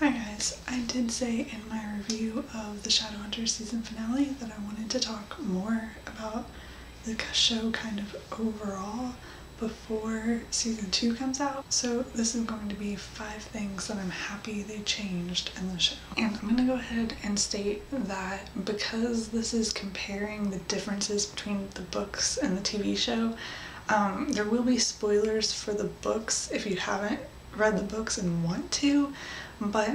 Hi guys, I did say in my review of the Shadowhunters season finale that I wanted to talk more about the show kind of overall before season 2 comes out. So this is going to be 5 things that I'm happy they changed in the show. And I'm gonna go ahead and state that because this is comparing the differences between the books and the TV show, there will be spoilers for the books if you haven't read the books and want to, but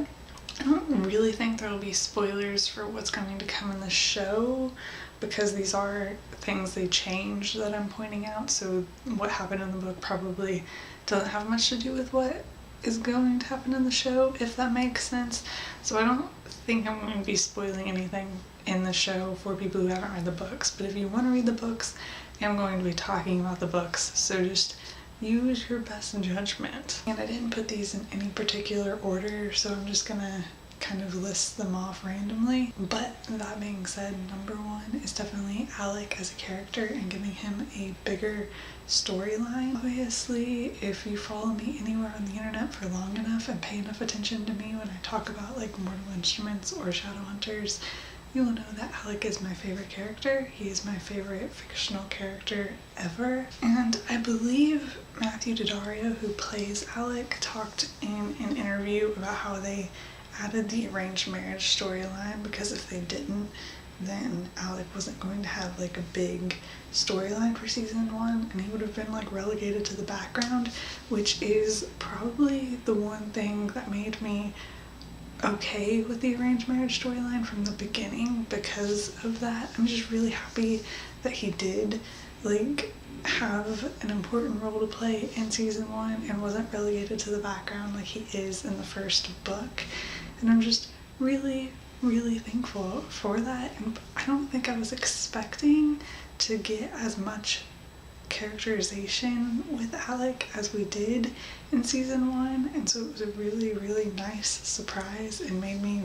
I don't really think there will be spoilers for what's going to come in the show because these are things they changed that I'm pointing out, so what happened in the book probably doesn't have much to do with what is going to happen in the show, if that makes sense. So I don't think I'm going to be spoiling anything in the show for people who haven't read the books, but if you want to read the books, I'm going to be talking about the books, so just use your best judgment. And I didn't put these in any particular order, so I'm just gonna kind of list them off randomly. But that being said, number 1 is definitely Alec as a character and giving him a bigger storyline. Obviously, if you follow me anywhere on the internet for long enough and pay enough attention to me when I talk about like Mortal Instruments or Shadowhunters, you will know that Alec is my favorite character. He is my favorite fictional character ever. And I believe Matthew Daddario, who plays Alec, talked in an interview about how they added the arranged marriage storyline because if they didn't, then Alec wasn't going to have like a big storyline for season 1 and he would have been like relegated to the background, which is probably the one thing that made me okay with the arranged marriage storyline from the beginning. Because of that, I'm just really happy that he did like have an important role to play in season 1 and wasn't relegated to the background like he is in the first book, and I'm just really thankful for that. And I don't think I was expecting to get as much characterization with Alec as we did in season 1, and so it was a really nice surprise and made me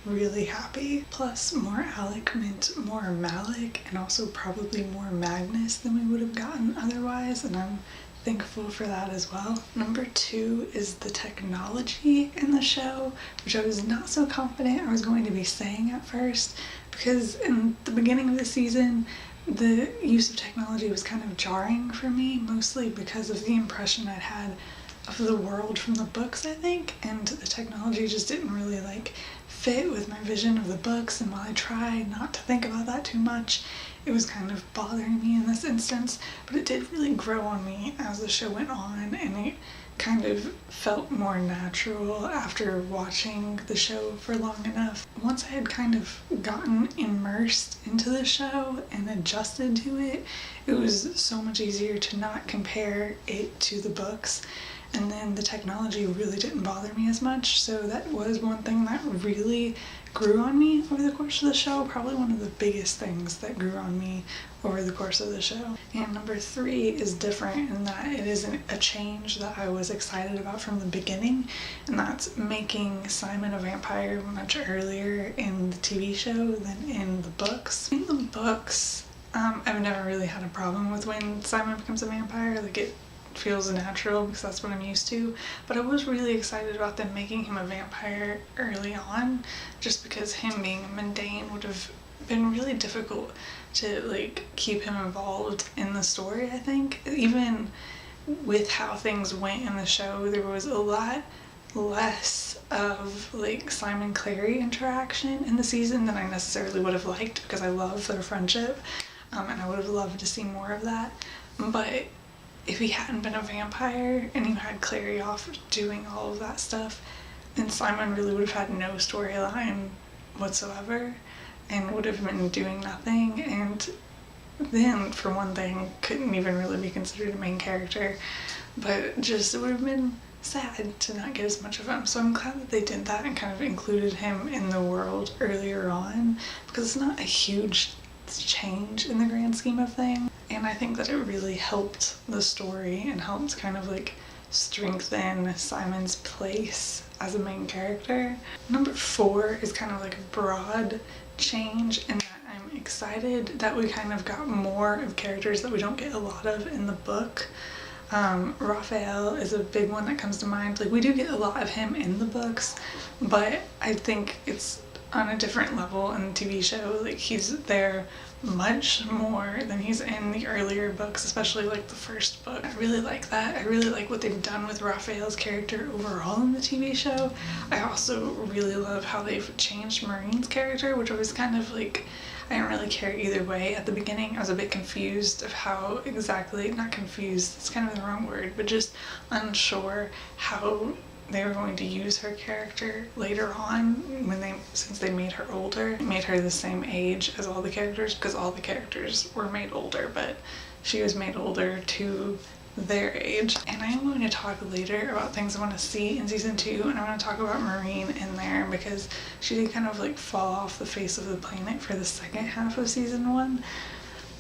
really happy. Plus, more Alec meant more Malik and also probably more Magnus than we would have gotten otherwise, and I'm thankful for that as well. Number 2 is the technology in the show, which I was not so confident I was going to be saying at first, because in the beginning of the season the use of technology was kind of jarring for me, mostly because of the impression I'd had of the world from the books, I think, and the technology just didn't really like fit with my vision of the books, and while I tried not to think about that too much, it was kind of bothering me in this instance. But it did really grow on me as the show went on, and it kind of felt more natural after watching the show for long enough. Once I had kind of gotten immersed into the show and adjusted to it, it was so much easier to not compare it to the books, and then the technology really didn't bother me as much. So that was one thing that really grew on me over the course of the show, probably one of the biggest things that grew on me over the course of the show. And number 3 is different in that it isn't a change that I was excited about from the beginning, and that's making Simon a vampire much earlier in the TV show than in the books. In the books, I've never really had a problem with when Simon becomes a vampire. Like, it feels natural because that's what I'm used to, but I was really excited about them making him a vampire early on, just because him being mundane would have been really difficult to like keep him involved in the story. I think even with how things went in the show, there was a lot less of like Simon Clary interaction in the season than I necessarily would have liked, because I love their friendship, and I would have loved to see more of that. But if he hadn't been a vampire and you had Clary off doing all of that stuff, then Simon really would have had no storyline whatsoever and would have been doing nothing, and then, for one thing, couldn't even really be considered a main character. But just, it would have been sad to not get as much of him. So I'm glad that they did that and kind of included him in the world earlier on, because it's not a huge change in the grand scheme of things. And I think that it really helped the story and helped kind of like strengthen Simon's place as a main character. Number 4 is kind of like a broad change in that I'm excited that we kind of got more of characters that we don't get a lot of in the book. Raphael is a big one that comes to mind. Like, we do get a lot of him in the books, but I think it's on a different level in the TV show. Like, he's there much more than he's in the earlier books, especially like the first book. I really like that. I really like what they've done with Raphael's character overall in the TV show. I also really love how they've changed Maureen's character, which was kind of like, I didn't really care either way. At the beginning, I was a bit confused of how exactly, not confused, it's kind of the wrong word, but just unsure how they were going to use her character later on since they made her older, made her the same age as all the characters, because all the characters were made older, but she was made older to their age. And I am going to talk later about things I want to see in season 2, and I want to talk about Maureen in there because she did kind of like fall off the face of the planet for the second half of season 1.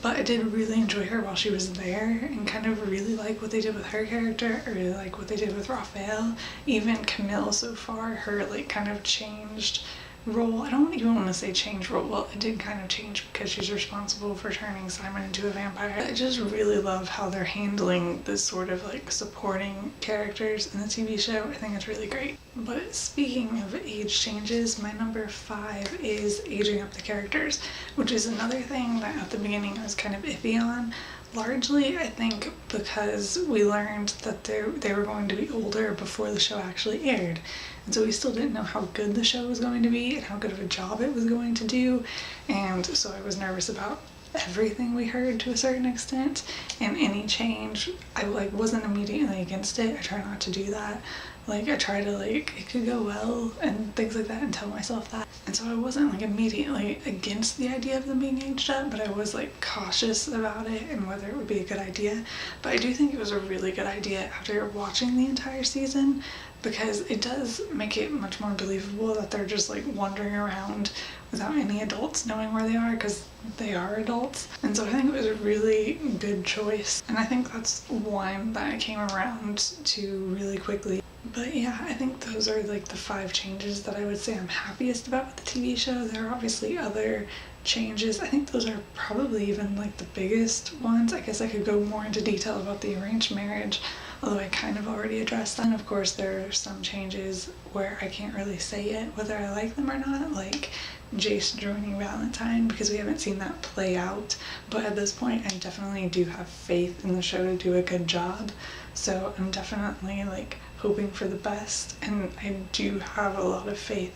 But I did really enjoy her while she was there, and kind of really like what they did with her character. I really like what they did with Raphael. Even Camille so far, her like kind of changed role. I don't even want to say change role. Well, it did kind of change because she's responsible for turning Simon into a vampire. I just really love how they're handling this sort of like supporting characters in the TV show. I think it's really great. But speaking of age changes, my number 5 is aging up the characters, which is another thing that at the beginning I was kind of iffy on. Largely, I think because we learned that they were going to be older before the show actually aired. And so we still didn't know how good the show was going to be and how good of a job it was going to do. And so I was nervous about everything we heard to a certain extent. And any change, I like wasn't immediately against it. I try not to do that. Like, I try to like, it could go well and things like that and tell myself that. And so I wasn't like immediately against the idea of them being aged up, but I was like cautious about it and whether it would be a good idea. But I do think it was a really good idea after watching the entire season, because it does make it much more believable that they're just like wandering around without any adults knowing where they are, because they are adults. And so I think it was a really good choice, and I think that's one that I came around to really quickly. But yeah, I think those are like the 5 changes that I would say I'm happiest about with the TV show. There are obviously other changes. I think those are probably even like the biggest ones. I guess I could go more into detail about the arranged marriage, although I kind of already addressed that. And of course there are some changes where I can't really say yet whether I like them or not, like Jace joining Valentine, because we haven't seen that play out. But at this point I definitely do have faith in the show to do a good job, so I'm definitely like hoping for the best, and I do have a lot of faith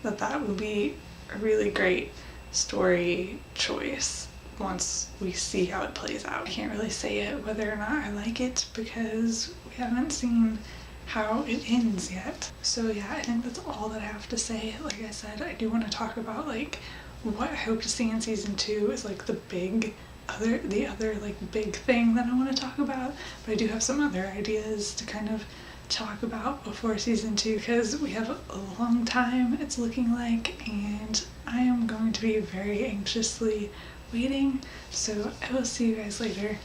that that will be a really great story choice once we see how it plays out. I can't really say it whether or not I like it because we haven't seen how it ends yet. So yeah, I think that's all that I have to say. Like I said, I do want to talk about like what I hope to see in season 2 is like the other like big thing that I want to talk about, but I do have some other ideas to kind of talk about before season 2, because we have a long time, it's looking like, and I am going to be very anxiously waiting. So I will see you guys later.